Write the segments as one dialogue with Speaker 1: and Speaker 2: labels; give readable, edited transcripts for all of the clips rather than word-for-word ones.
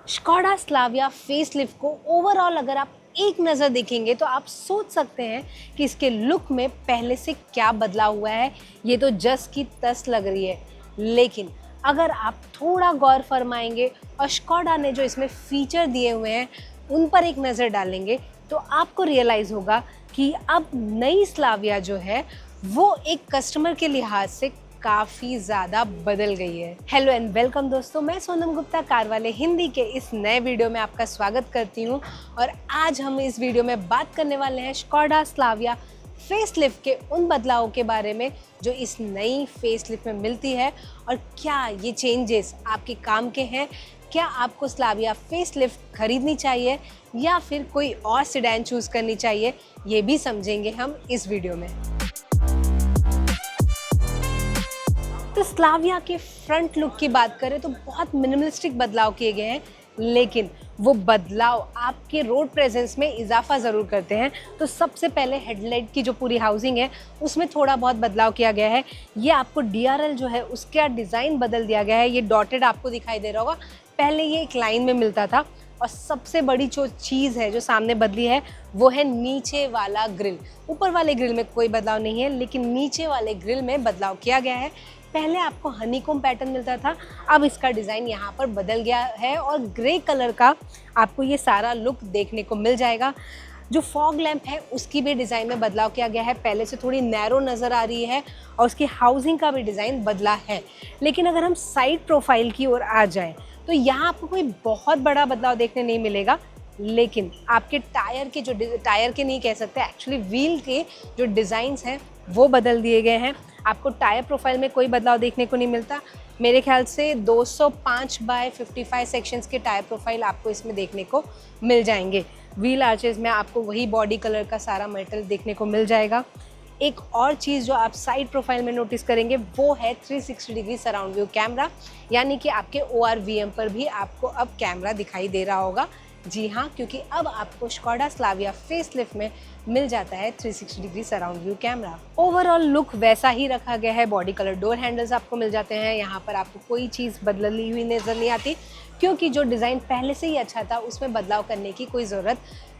Speaker 1: Skoda Slavia facelift को overall अगर आप एक नज़र देखेंगे तो आप सोच सकते हैं कि इसके लुक में पहले से क्या बदलाव हुआ है। ये तो जस की तस लग रही है, लेकिन अगर आप थोड़ा गौर फरमाएंगे और स्कोडा ने जो इसमें फीचर दिए हुए हैं उन पर एक नज़र डालेंगे तो आपको रियलाइज़ होगा कि अब नई स्लाविया जो है वो एक कस्टमर के लिहाज से काफ़ी ज़्यादा बदल गई है। हेलो एंड वेलकम दोस्तों, मैं सोनम गुप्ता कार वाले हिंदी के इस नए वीडियो में आपका स्वागत करती हूं। और आज हम इस वीडियो में बात करने वाले हैं स्कोडा स्लाविया फेसलिफ्ट के उन बदलावों के बारे में जो इस नई फेसलिफ्ट में मिलती है और क्या ये चेंजेस आपके काम के हैं। क्या आपको स्लाविया फेसलिफ्ट खरीदनी चाहिए या फिर कोई और सेडान चूज़ करनी चाहिए, ये भी समझेंगे हम इस वीडियो में। तो स्लाविया के फ्रंट लुक की बात करें तो बहुत मिनिमलिस्टिक बदलाव किए गए हैं, लेकिन वो बदलाव आपके रोड प्रेजेंस में इजाफा ज़रूर करते हैं। तो सबसे पहले हेडलाइट की जो पूरी हाउसिंग है उसमें थोड़ा बहुत बदलाव किया गया है। ये आपको DRL जो है उसका डिज़ाइन बदल दिया गया है। ये डॉटेड आपको दिखाई दे रहा होगा, पहले ये एक लाइन में मिलता था। और सबसे बड़ी जो चीज़ है जो सामने बदली है वो है नीचे वाला ग्रिल। ऊपर वाले ग्रिल में कोई बदलाव नहीं है, लेकिन नीचे वाले ग्रिल में बदलाव किया गया है। पहले आपको हनीकॉम्ब पैटर्न मिलता था, अब इसका डिज़ाइन यहाँ पर बदल गया है और ग्रे कलर का आपको ये सारा लुक देखने को मिल जाएगा। जो फॉग लैंप है उसकी भी डिज़ाइन में बदलाव किया गया है, पहले से थोड़ी नैरो नज़र आ रही है और उसकी हाउसिंग का भी डिज़ाइन बदला है। लेकिन अगर हम साइड प्रोफाइल की ओर आ जाएं तो यहाँ आपको कोई बहुत बड़ा बदलाव देखने नहीं मिलेगा, लेकिन आपके टायर के टायर के नहीं कह सकते, एक्चुअली व्हील के जो डिज़ाइंस हैं वो बदल दिए गए हैं। आपको टायर प्रोफाइल में कोई बदलाव देखने को नहीं मिलता। मेरे ख्याल से 205/55 सेक्शंस के टायर प्रोफाइल आपको इसमें देखने को मिल जाएंगे। व्हील आर्चेस में आपको वही बॉडी कलर का सारा मेटल देखने को मिल जाएगा। एक और चीज़ जो आप साइड प्रोफाइल में नोटिस करेंगे वो है 360 डिग्री सराउंड व्यू कैमरा, यानी कि आपके ORVM पर भी आपको अब कैमरा दिखाई दे रहा होगा। जी हाँ, क्योंकि अब आपको स्कोडा स्लाविया फेसलिफ्ट में मिल जाता है 360 degree surround view camera. Overall look वैसा ही रखा गया है। बॉडी कलर डोर हैंडल्स आपको मिल जाते हैं। यहाँ पर आपको कोई चीज़ बदली हुई नज़र नहीं आती, क्योंकि जो डिज़ाइन पहले से ही अच्छा था उसमें बदलाव करने की कोई ज़रूरत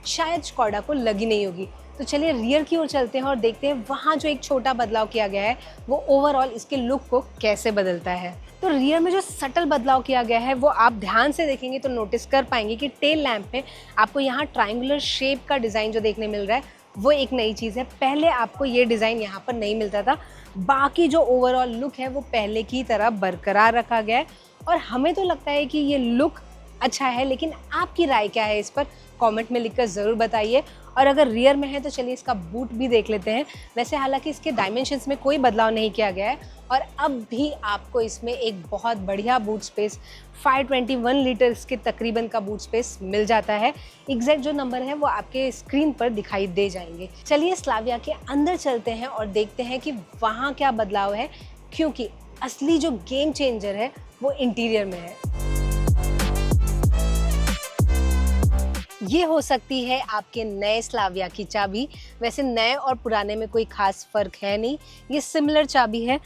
Speaker 1: शायद स्कोडा को लगी नहीं होगी। तो चलिए रियर की ओर चलते हैं और देखते हैं वहाँ जो एक छोटा बदलाव किया गया है वो ओवरऑल इसके लुक को कैसे बदलता है। तो रियर में जो सटल बदलाव किया गया है वो आप ध्यान से देखेंगे तो नोटिस कर पाएंगे कि टेल लैंप में आपको यहाँ ट्रायंगुलर शेप का डिज़ाइन जो देखने मिल रहा है वो एक नई चीज़ है। पहले आपको ये डिज़ाइन यहाँ पर नहीं मिलता था। बाकी जो ओवरऑल लुक है वो पहले की तरह बरकरार रखा गया है और हमें तो लगता है कि ये लुक अच्छा है, लेकिन आपकी राय क्या है इस पर कमेंट में लिखकर ज़रूर बताइए। और अगर रियर में है तो चलिए इसका बूट भी देख लेते हैं। वैसे हालांकि इसके डायमेंशंस में कोई बदलाव नहीं किया गया है और अब भी आपको इसमें एक बहुत बढ़िया बूट स्पेस 521 लीटर इसके तकरीबन का बूट स्पेस मिल जाता है। एग्जैक्ट जो नंबर है वो आपके स्क्रीन पर दिखाई दे जाएंगे। चलिए स्लाविया के अंदर चलते हैं और देखते हैं कि वहाँ क्या बदलाव है, क्योंकि असली जो गेम चेंजर है वो इंटीरियर में है। ये हो सकती है आपके नए स्लाविया की चाबी। वैसे नए और पुराने में कोई खास फर्क है नहीं, ये सिमिलर चाबी है।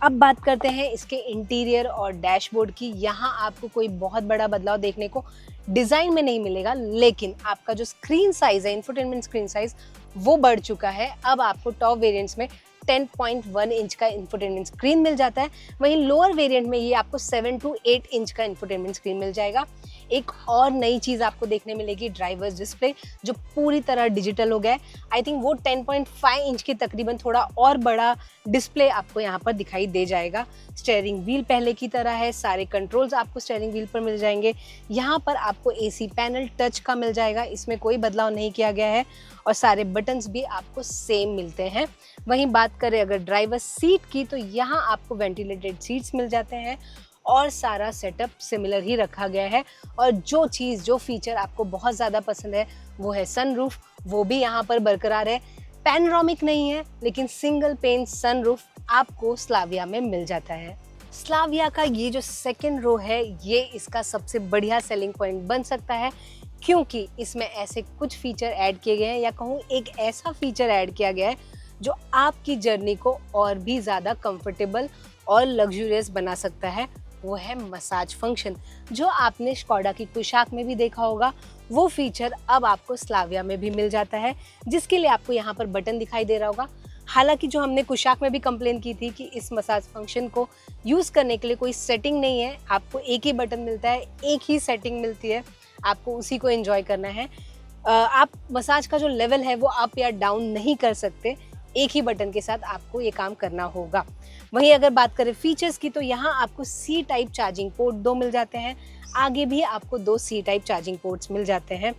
Speaker 1: अब बात करते हैं इसके इंटीरियर और डैशबोर्ड की। यहाँ आपको कोई बहुत बड़ा बदलाव देखने को डिज़ाइन में नहीं मिलेगा, लेकिन आपका जो स्क्रीन साइज़ है, इंफोटेनमेंट स्क्रीन साइज़, वो बढ़ चुका है। अब आपको टॉप वेरिएंट्स में 10.1 इंच का इंफोटेनमेंट स्क्रीन मिल जाता है, वहीं लोअर वेरिएंट में ये आपको 7 to 8 इंच का इंफोटेनमेंट स्क्रीन मिल जाएगा। एक और नई चीज़ आपको देखने मिलेगी, ड्राइवर्स डिस्प्ले जो पूरी तरह डिजिटल हो गया है। आई थिंक वो 10.5 इंच के तकरीबन थोड़ा और बड़ा डिस्प्ले आपको यहाँ पर दिखाई दे जाएगा। स्टीयरिंग व्हील पहले की तरह है, सारे कंट्रोल्स आपको स्टीयरिंग व्हील पर मिल जाएंगे। यहाँ पर आपको AC पैनल टच का मिल जाएगा, इसमें कोई बदलाव नहीं किया गया है और सारे बटन्स भी आपको सेम मिलते हैं। वहीं बात करें अगर ड्राइवर सीट की तो यहाँ आपको वेंटिलेटेड सीट्स मिल जाते हैं और सारा सेटअप सिमिलर ही रखा गया है। और जो फीचर आपको बहुत ज़्यादा पसंद है वो है सनरूफ, वो भी यहाँ पर बरकरार है। पैनोरामिक नहीं है, लेकिन सिंगल पेन सनरूफ आपको स्लाविया में मिल जाता है। स्लाविया का ये जो सेकेंड रो है ये इसका सबसे बढ़िया सेलिंग पॉइंट बन सकता है, क्योंकि इसमें ऐसे कुछ फीचर ऐड किए गए हैं, या कहूँ एक ऐसा फीचर ऐड किया गया है जो आपकी जर्नी को और भी ज़्यादा कंफर्टेबल और लग्जूरियस बना सकता है। वो है मसाज फंक्शन। जो आपने स्कोडा की कुशाक में भी देखा होगा, वो फीचर अब आपको स्लाविया में भी मिल जाता है, जिसके लिए आपको यहाँ पर बटन दिखाई दे रहा होगा। हालांकि जो हमने कुशाक में भी कंप्लेन की थी कि इस मसाज फंक्शन को यूज़ करने के लिए कोई सेटिंग नहीं है, आपको एक ही बटन मिलता है, एक ही सेटिंग मिलती है, आपको उसी को एंजॉय करना है। आप मसाज का जो लेवल है वो अप या डाउन नहीं कर सकते, एक ही बटन के साथ आपको ये काम करना होगा। वहीं अगर बात करें फीचर्स की, तो यहाँ आपको सी टाइप चार्जिंग पोर्ट 2 मिल जाते हैं, आगे भी आपको 2 सी टाइप चार्जिंग पोर्ट्स मिल जाते हैं।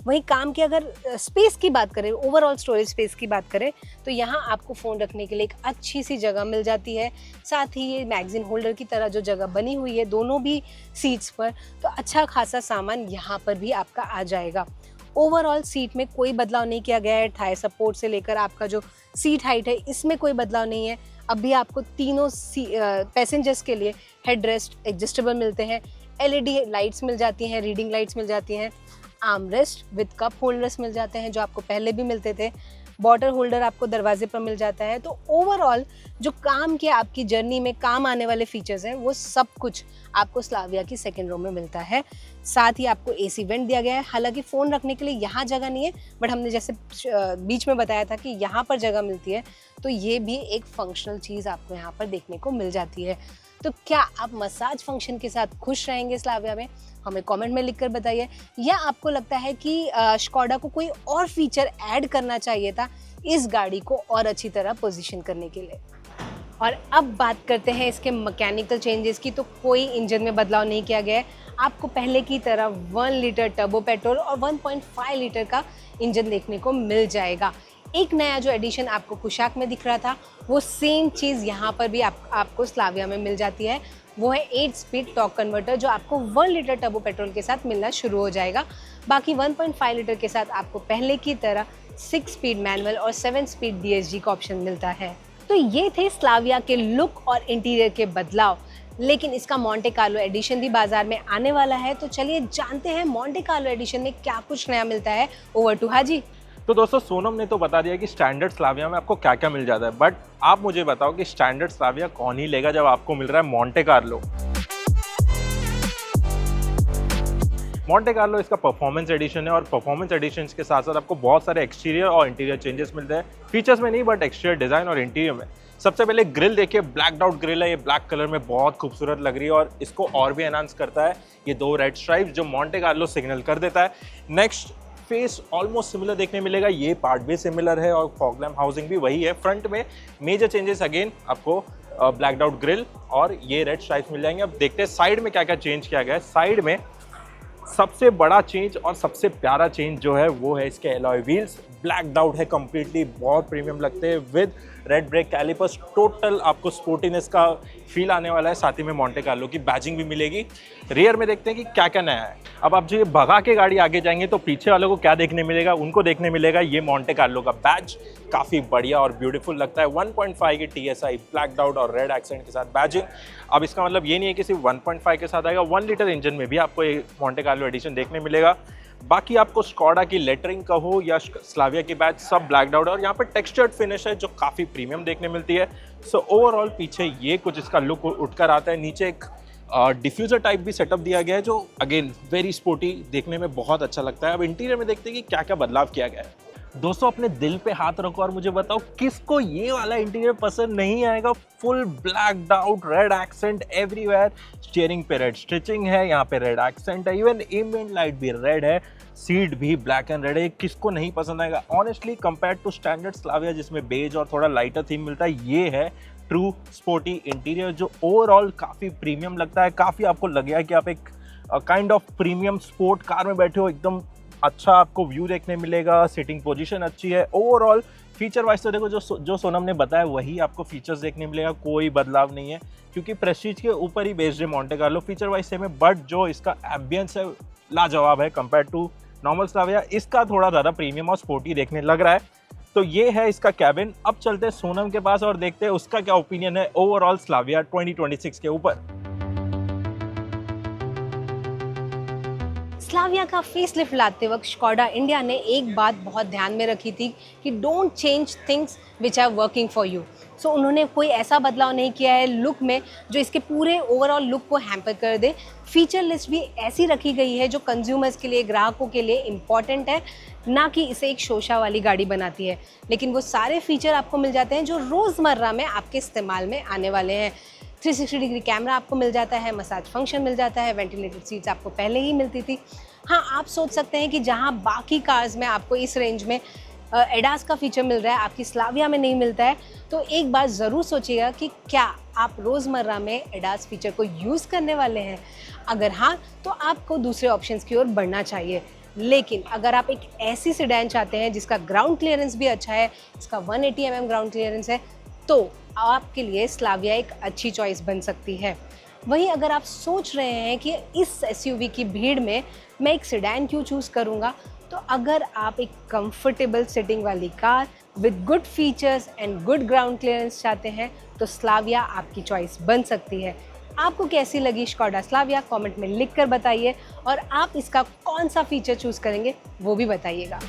Speaker 1: वहीं काम की अगर स्पेस की बात करें, ओवरऑल स्टोरेज स्पेस की बात करें, तो यहाँ आपको फ़ोन रखने के लिए एक अच्छी सी जगह मिल जाती है। साथ ही ये मैगज़ीन होल्डर की तरह जो जगह बनी हुई है दोनों भी सीट्स पर, तो अच्छा खासा सामान यहाँ पर भी आपका आ जाएगा। ओवरऑल सीट में कोई बदलाव नहीं किया गया है, थाई सपोर्ट से लेकर आपका जो सीट हाइट है इसमें कोई बदलाव नहीं है। अभी आपको तीनों पैसेंजर्स के लिए हेड रेस्ट एडजस्टेबल मिलते हैं, एलईडी लाइट्स मिल जाती हैं, रीडिंग लाइट्स मिल जाती हैं, arm rest with cup holders मिल जाते हैं जो आपको पहले भी मिलते थे, बॉटल होल्डर आपको दरवाजे पर मिल जाता है। तो ओवरऑल जो काम के आपकी जर्नी में काम आने वाले फीचर्स हैं वो सब कुछ आपको स्लाविया की सेकेंड रो में मिलता है। साथ ही आपको एसी वेंट दिया गया है। हालांकि फ़ोन रखने के लिए यहाँ जगह नहीं है, बट हमने जैसे बीच में बताया था कि यहाँ पर जगह मिलती है, तो ये भी एक फंक्शनल चीज़ आपको यहाँ पर देखने को मिल जाती है। तो क्या आप मसाज फंक्शन के साथ खुश रहेंगे स्लाविया में? हमें कमेंट में लिखकर बताइए। या आपको लगता है कि स्कोडा को कोई और फीचर ऐड करना चाहिए था इस गाड़ी को और अच्छी तरह पोजीशन करने के लिए? और अब बात करते हैं इसके मैकेनिकल चेंजेस की। तो कोई इंजन में बदलाव नहीं किया गया है, आपको पहले की तरह 1 लीटर टर्बो पेट्रोल और 1.5 लीटर का इंजन देखने को मिल जाएगा। एक नया जो एडिशन आपको कुशाक में दिख रहा था, वो सेम चीज़ यहाँ पर भी आपको स्लाविया में मिल जाती है। वो है 8 स्पीड टॉर्क कन्वर्टर, जो आपको 1 लीटर टर्बो पेट्रोल के साथ मिलना शुरू हो जाएगा। बाकी 1.5 लीटर के साथ आपको पहले की तरह 6 स्पीड मैनुअल और 7 स्पीड DSG का ऑप्शन मिलता है। तो ये थे स्लाविया के लुक और इंटीरियर के बदलाव, लेकिन इसका मोंटे कार्लो एडिशन भी बाजार में आने वाला है। तो चलिए जानते हैं मोंटे कार्लो एडिशन में क्या कुछ नया मिलता है। ओवर टू हाजी।
Speaker 2: तो दोस्तों, सोनम ने तो बता दिया कि स्टैंडर्ड स्लाविया में आपको क्या क्या मिल जाता है, बट आप मुझे बताओ कि स्टैंडर्ड स्लाविया कौन ही लेगा जब आपको मिल रहा है मोंटे कार्लो। मोंटे कार्लो इसका परफॉर्मेंस एडिशन है और परफॉर्मेंस एडिशन के साथ साथ आपको बहुत सारे एक्सटीरियर और इंटीरियर चेंजेस मिलते हैं। फीचर्स में नहीं, बट एक्सटीरियर डिज़ाइन और इंटीरियर में। सबसे पहले ग्रिल देखिए, ब्लैक आउट ग्रिल है, ये ब्लैक कलर में बहुत खूबसूरत लग रही है और इसको और भी एनहांस करता है ये 2 रेड स्ट्राइप्स जो मोंटे कार्लो सिग्नल कर देता है। नेक्स्ट, फेस ऑलमोस्ट सिमिलर देखने मिलेगा, ये पार्ट भी सिमिलर है और फॉग लैम्प हाउसिंग भी वही है। फ्रंट में मेजर चेंजेस अगेन आपको ब्लैक आउट ग्रिल और ये रेड स्ट्राइप्स मिल जाएंगे। अब देखते हैं साइड में क्या क्या चेंज किया गया है। साइड में सबसे बड़ा चेंज और सबसे प्यारा चेंज जो है वो है इसके एलॉय व्हील्स। ब्लैक आउट है कंप्लीटली, बहुत प्रीमियम लगते हैं with red brake calipers. Total आपको स्पोर्टीनेस का फील आने वाला है। साथ ही में मोंटे कार्लो की बैजिंग भी मिलेगी। रियर में देखते हैं कि क्या क्या नया है। अब आप जो ये भगा के गाड़ी आगे जाएंगे तो पीछे वालों को क्या देखने मिलेगा, उनको देखने मिलेगा ये मोंटे कार्लो का बैज। काफ़ी बढ़िया और ब्यूटीफुल लगता है। 1.5 की TSI ब्लैक आउट और रेड एक्सेंट के साथ बैजिंग। अब इसका मतलब ये नहीं है कि सिर्फ 1.5 के साथ आएगा, 1 लीटर इंजन में भी आपको ये मोंटे कार्लो एडिशन देखने मिलेगा। बाकी आपको स्कोडा की लेटरिंग का हो या स्लाविया की बैच, सब ब्लैक आउट और यहाँ पर टेक्सचर्ड फिनिश है जो काफ़ी प्रीमियम देखने मिलती है। सो ओवरऑल पीछे ये कुछ इसका लुक उठकर आता है। नीचे एक डिफ्यूज़र टाइप भी सेटअप दिया गया है जो अगेन वेरी स्पोर्टी, देखने में बहुत अच्छा लगता है। अब इंटीरियर में देखते हैं कि क्या क्या बदलाव किया गया है। दोस्तों, अपने दिल पे हाथ रखो और मुझे बताओ किसको ये वाला इंटीरियर पसंद नहीं आएगा। Full black out, red accent everywhere. Steering पे रेड स्टिचिंग है, यहाँ पे रेड एक्सेंट है, इवन एम्बिएंट लाइट भी रेड है, सीट भी ब्लैक एंड रेड है। किसको नहीं पसंद आएगा? Honestly compare to standard Slavia जिसमें बेज और थोड़ा लाइटर थीम मिलता है, ये है ट्रू स्पोर्टी इंटीरियर जो ओवरऑल काफ़ी प्रीमियम लगता है। काफ़ी आपको लगेगा कि आप एक kind of premium sport car में बैठे हो। एकदम अच्छा आपको व्यू देखने मिलेगा, सीटिंग पोजीशन अच्छी है। ओवरऑल फीचर वाइज तो देखो जो सोनम ने बताया वही आपको फीचर्स देखने मिलेगा, कोई बदलाव नहीं है क्योंकि प्रेस्टीज के ऊपर ही बेस्ड है Monte Carlo. Feature wise same है, बट जो इसका एम्बियंस है लाजवाब है कंपेयर टू नॉर्मल स्लाविया। इसका थोड़ा ज़्यादा प्रीमियम और स्पोर्टी देखने लग रहा है। तो ये है इसका कैबिन। अब चलते हैं सोनम के पास और देखते हैं उसका क्या ओपिनियन है ओवरऑल स्लाविया 2026 के ऊपर।
Speaker 1: स्लाविया का फेसलिफ्ट लाते वक्त स्कोडा इंडिया ने एक बात बहुत ध्यान में रखी थी कि don't change things which are working for you. So उन्होंने कोई ऐसा बदलाव नहीं किया है लुक में जो इसके पूरे ओवरऑल लुक को हैम्पर कर दे। फीचर लिस्ट भी ऐसी रखी गई है जो कंज्यूमर्स के लिए, ग्राहकों के लिए इम्पॉर्टेंट है, ना कि इसे एक शोशा वाली गाड़ी बनाती है। लेकिन वो सारे फीचर आपको मिल जाते हैं जो रोज़मर्रा में आपके इस्तेमाल में आने वाले हैं। 360 डिग्री कैमरा आपको मिल जाता है, मसाज फंक्शन मिल जाता है, वेंटिलेटेड सीट्स आपको पहले ही मिलती थी। हाँ, आप सोच सकते हैं कि जहाँ बाकी कार्स में आपको इस रेंज में एडास का फीचर मिल रहा है, आपकी स्लाविया में नहीं मिलता है, तो एक बार ज़रूर सोचिएगा कि क्या आप रोज़मर्रा में एडास फीचर को यूज़ करने वाले हैं। अगर हाँ, तो आपको दूसरे ऑप्शंस की ओर बढ़ना चाहिए। लेकिन अगर आप एक ऐसी सेडान चाहते हैं जिसका ग्राउंड क्लियरेंस भी अच्छा है, इसका 180 mm ग्राउंड क्लियरेंस है, तो आपके लिए स्लाविया एक अच्छी चॉइस बन सकती है। वहीं अगर आप सोच रहे हैं कि इस एसयूवी की भीड़ में मैं एक सेडान क्यों चूज़ करूँगा, तो अगर आप एक कंफर्टेबल सिटिंग वाली car with good features and good ground clearance चाहते हैं तो स्लाविया आपकी चॉइस बन सकती है। आपको कैसी लगी स्कोडा स्लाविया कमेंट में लिख कर बताइए और आप इसका कौन सा फीचर चूज़ करेंगे वो भी बताइएगा।